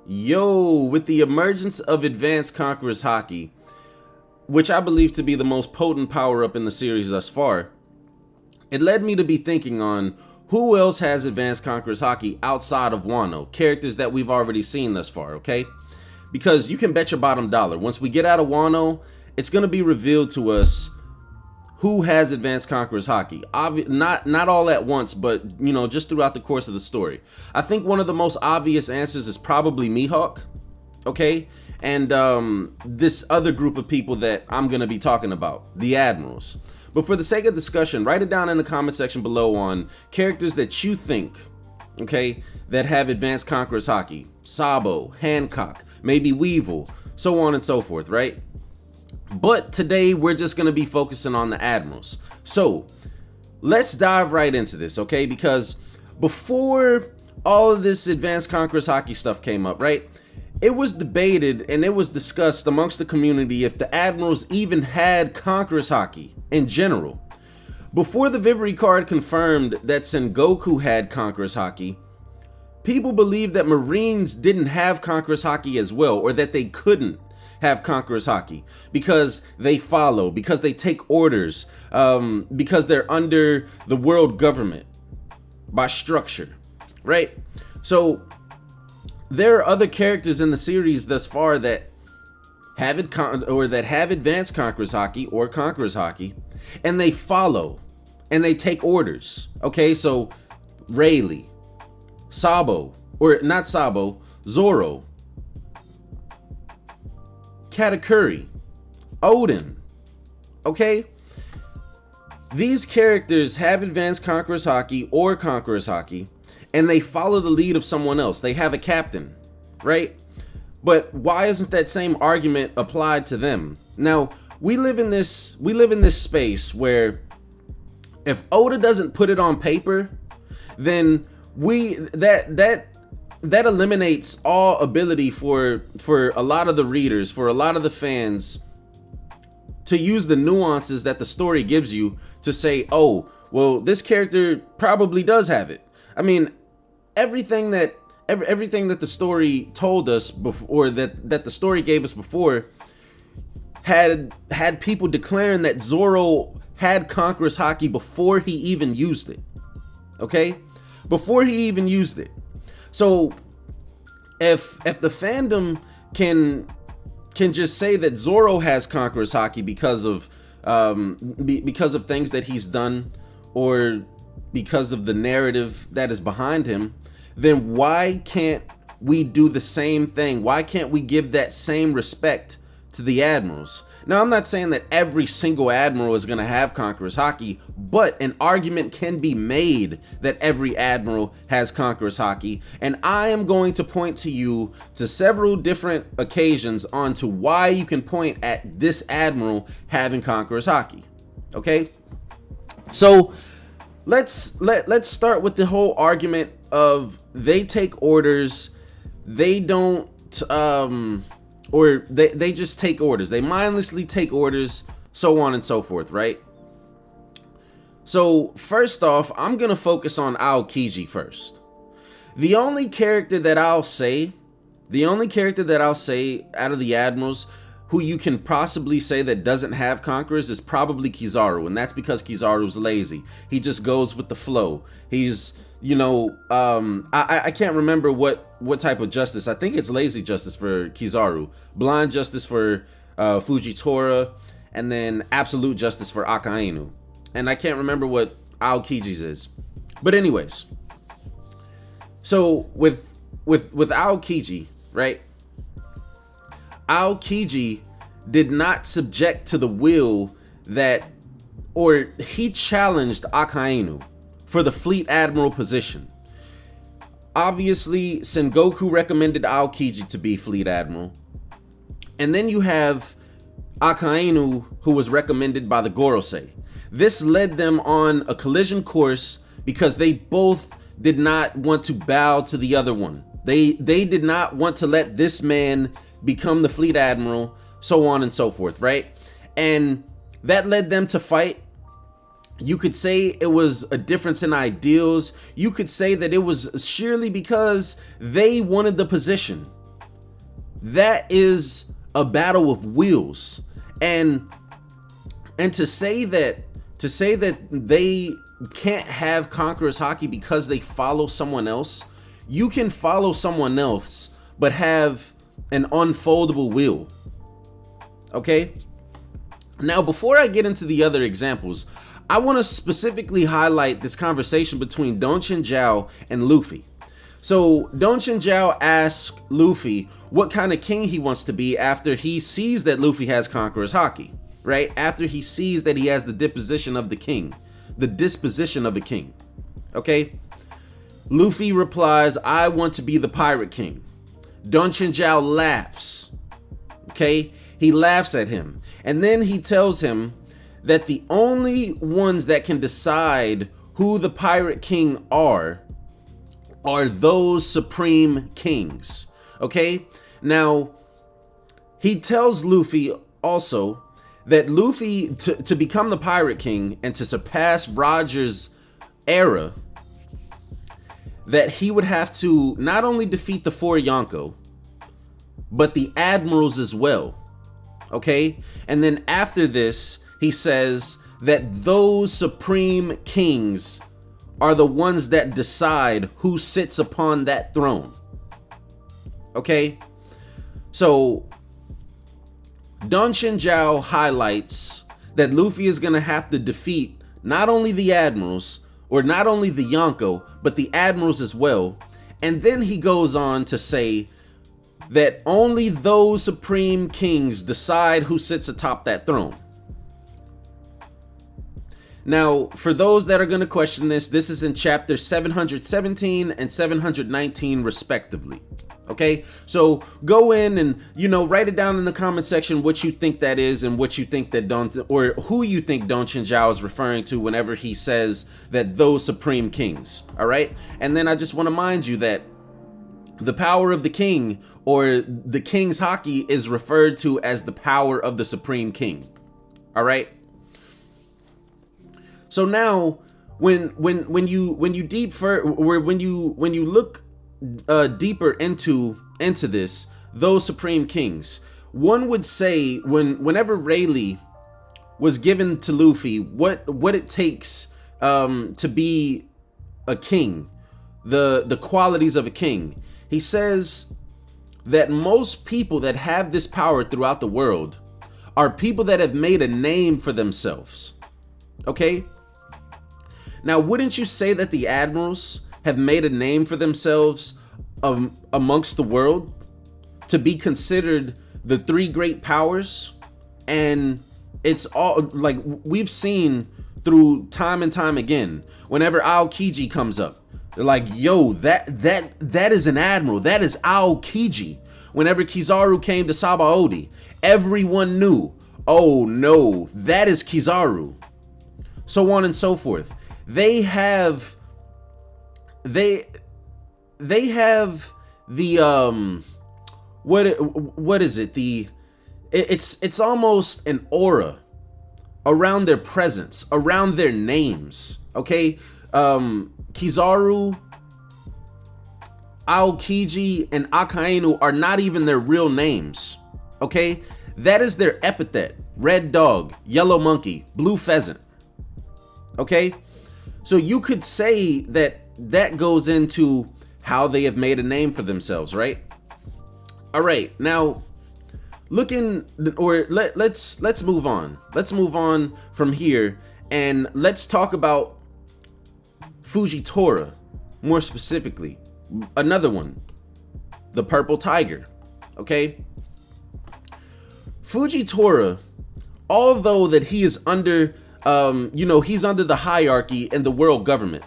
Yo, with the emergence of Advanced Conquerors Haki, which I believe to be the most potent power-up in the series thus far, it led me to be thinking on who else has Advanced Conquerors Haki outside of Wano, characters that we've already seen thus far, okay? Because you can bet your bottom dollar, once we get out of Wano, it's going to be revealed to us who has Advanced Conquerors Haki. Not all at once, but, you know, just throughout the course of the story. I think one of the most obvious answers is probably Mihawk, okay? And this other group of people that I'm going to be talking about, the Admirals. But for the sake of discussion, write it down in the comment section below on characters that you think, okay, that have Advanced Conquerors Haki. Sabo, Hancock, maybe Weevil, so on and so forth, right? But today we're just going to be focusing on the Admirals. So let's dive right into this, okay? Because before all of this Advanced Conquerors Haki stuff came up, right? It was debated and it was discussed amongst the community if the Admirals even had Conquerors Haki in general. Before the Vivre card confirmed that Sengoku had Conquerors Haki, people believed that Marines didn't have Conquerors Haki as well, or that they couldn't have Conquerors Haki because they follow, because they take orders, because they're under the world government by structure, right? So there are other characters in the series thus far that have have Advanced Conquerors Haki or Conquerors Haki, and they follow and they take orders. Okay, so Rayleigh, Sabo, or not Sabo, Zoro, Katakuri, Odin, okay? These characters have Advanced Conquerors Haki or Conquerors Haki, and they follow the lead of someone else. They have a captain, right? But why isn't that same argument applied to them? Now, we live in this space where if Oda doesn't put it on paper, then that eliminates all ability for a lot of the readers, for a lot of the fans, to use the nuances that the story gives you to say, oh, well, this character probably does have it. I mean, everything that the story told us before, that the story gave us before, had people declaring that Zoro had Conquerors Haki before he even used it. Okay? Before he even used it. So if the fandom can just say that Zoro has Conquerors Haki because of things that he's done, or because of the narrative that is behind him, then why can't we do the same thing? Why can't we give that same respect to the Admirals? Now, I'm not saying that every single Admiral is going to have Conquerors Haki, but an argument can be made that every Admiral has Conquerors Haki, and I am going to point to you to several different occasions onto why you can point at this Admiral having Conquerors Haki. Okay? So let's start with the whole argument of they take orders, they don't or they just take orders. They mindlessly take orders, so on and so forth, right? So first off, I'm going to focus on Aokiji first. The only character that I'll say out of the Admirals who you can possibly say that doesn't have Conquerors is probably Kizaru, and that's because Kizaru's lazy. He just goes with the flow. He's, you know, I can't remember what type of justice. I think it's lazy justice for Kizaru, blind justice for Fujitora, and then absolute justice for Akainu. And I can't remember what Aokiji's is. But anyways, so with Aokiji, right? Aokiji did not subject to the will or he challenged Akainu for the Fleet Admiral position. Obviously, Sengoku recommended Aokiji to be Fleet Admiral. And then you have Akainu, who was recommended by the Gorosei. This led them on a collision course because they both did not want to bow to the other one. They did not want to let this man become the Fleet Admiral, so on and so forth, right? And that led them to fight. You could say it was a difference in ideals. You could say that it was sheerly because they wanted the position. That is a battle of wills. And to say that they can't have Conquerors Haki because they follow someone else. You can follow someone else but have an unfoldable will. Okay? Now, before I get into the other examples, I want to specifically highlight this conversation between Don Chen Zhao and Luffy. So Don Chen Zhao asks Luffy what kind of king he wants to be after he sees that Luffy has Conquerors Haki, right? After he sees that he has the disposition of the king. Okay? Luffy replies, I want to be the Pirate King. Don Chen Zhao laughs. Okay? He laughs at him. And then he tells him that the only ones that can decide who the Pirate King are those supreme kings. Okay? Now, he tells Luffy also that Luffy, to become the Pirate King and to surpass Roger's era, that he would have to not only defeat the 4 Yonko, but the Admirals as well. Okay? And then after this, he says that those supreme kings are the ones that decide who sits upon that throne. Okay? So Don Chen Zhao highlights that Luffy is going to have to defeat not only the Admirals, or not only the Yonko, but the Admirals as well. And then he goes on to say that only those supreme kings decide who sits atop that throne. Now, for those that are going to question this is in chapter 717 and 719 respectively. Okay, so go in and, write it down in the comment section what you think that is and what you think that who you think Don Chen Zhao is referring to whenever he says that those supreme kings. All right, and then I just want to mind you that the power of the king, or the king's haki, is referred to as the power of the supreme king. All right. So now, when you look deeper into this, those supreme kings, one would say whenever Rayleigh was given to Luffy what it takes to be a king, the qualities of a king, he says that most people that have this power throughout the world are people that have made a name for themselves. Okay? Now, wouldn't you say that the Admirals have made a name for themselves amongst the world to be considered the 3 great powers? And it's all, like, we've seen through time and time again, whenever Aokiji comes up, they're like, yo, that is an admiral. That is Aokiji. Whenever Kizaru came to Sabaody, everyone knew, oh no, that is Kizaru. So on and so forth. They have the what is it? It's almost an aura around their presence, around their names. Okay? Kizaru, Aokiji, and Akainu are not even their real names. Okay? That is their epithet. Red dog, yellow monkey, blue pheasant. Okay? So you could say that goes into how they have made a name for themselves, right? All right, now let's move on. Let's move on from here and let's talk about Fujitora more specifically. Another one, the purple tiger. Okay? Fujitora, although that he is under he's under the hierarchy in the world government,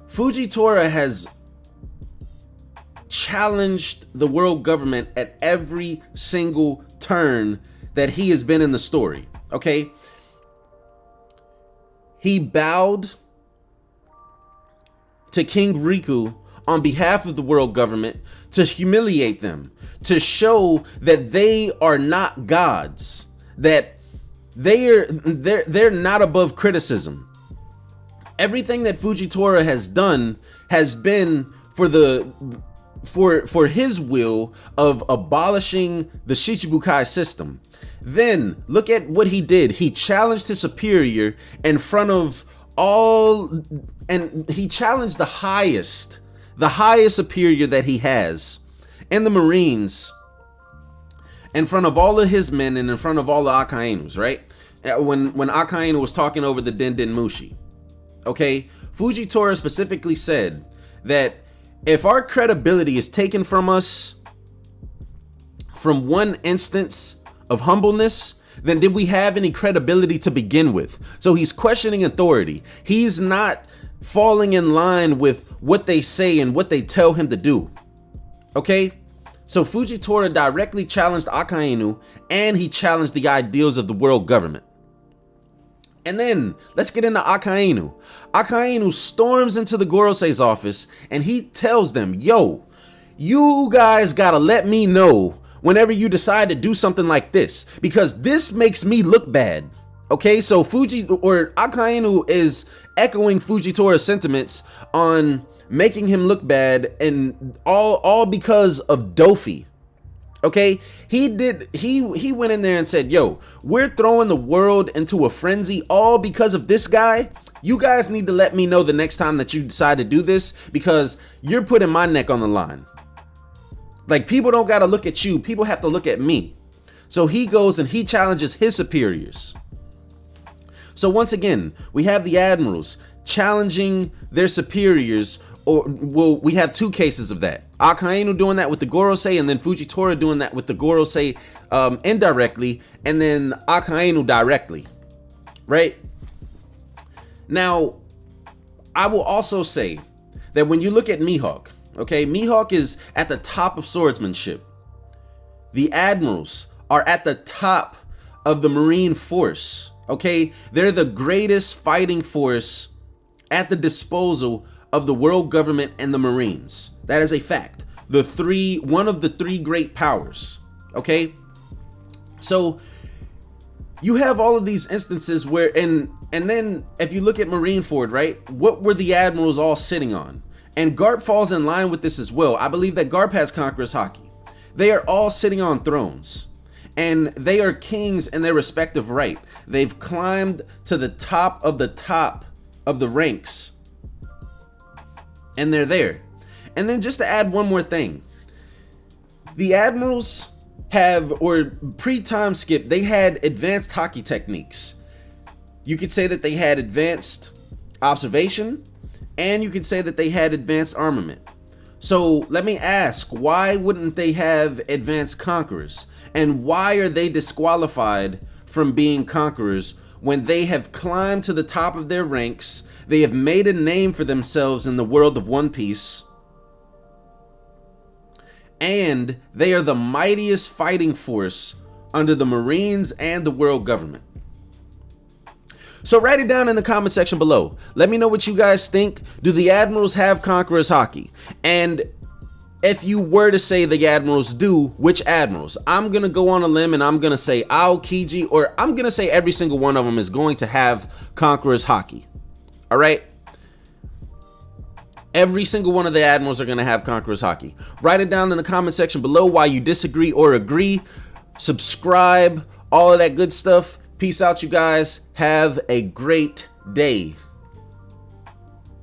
Fujitora has challenged the world government at every single turn that he has been in the story. Okay? He bowed to King Riku on behalf of the world government to humiliate them, to show that they are not gods, that they're not above criticism. Everything that Fujitora has done has been for the for his will of abolishing the Shichibukai system. Then look at what he did. He challenged his superior in front of all, and he challenged the highest superior that he has in the Marines in front of all of his men and in front of all the Akainus, right? When Akainu was talking over the Den Mushi. Okay, Fujitora specifically said that if our credibility is taken from us from one instance of humbleness, then did we have any credibility to begin with? So he's questioning authority. He's not falling in line with what they say and what they tell him to do. Okay? So Fujitora directly challenged Akainu, and he challenged the ideals of the world government. And then let's get into Akainu. Akainu storms into the Gorosei's office and he tells them, yo, you guys gotta let me know whenever you decide to do something like this, because this makes me look bad. Okay, so Akainu is echoing Fujitora's sentiments on making him look bad, and all because of Dofi. Okay, he went in there and said, yo, we're throwing the world into a frenzy all because of this guy. You guys need to let me know the next time that you decide to do this, because you're putting my neck on the line. Like, people don't got to look at you. People have to look at me. So he goes and he challenges his superiors. So once again, we have the Admirals challenging their superiors, or, well, we have two cases of that. Akainu doing that with the Gorosei, and then Fujitora doing that with the Gorosei indirectly, and then Akainu directly, right? Now, I will also say that when you look at Mihawk, okay, Mihawk is at the top of swordsmanship. The Admirals are at the top of the Marine Force, okay? They're the greatest fighting force at the disposal of the world government and the Marines. That is a fact. One of the three great powers, okay? So you have all of these instances where, and then if you look at Marineford, right? What were the Admirals all sitting on? And Garp falls in line with this as well. I believe that Garp has Conquerors Haki. They are all sitting on thrones, and they are kings in their respective right. They've climbed to the top of the ranks, and they're there. And then just to add one more thing, the Admirals have, or pre-time skip, they had advanced Haki techniques. You could say that they had advanced observation, and you could say that they had advanced armament. So let me ask, why wouldn't they have advanced conquerors? And why are they disqualified from being conquerors when they have climbed to the top of their ranks? They have made a name for themselves in the world of One Piece, and they are the mightiest fighting force under the Marines and the world government. So write it down in the comment section below. Let me know what you guys think. Do the Admirals have Conquerors Haki? And if you were to say the Admirals do, which Admirals? I'm going to go on a limb and I'm going to say Aokiji, or I'm going to say every single one of them is going to have Conquerors Haki. All right? Every single one of the Admirals are going to have Conquerors Haki. Write it down in the comment section below why you disagree or agree. Subscribe, all of that good stuff. Peace out, you guys. Have a great day.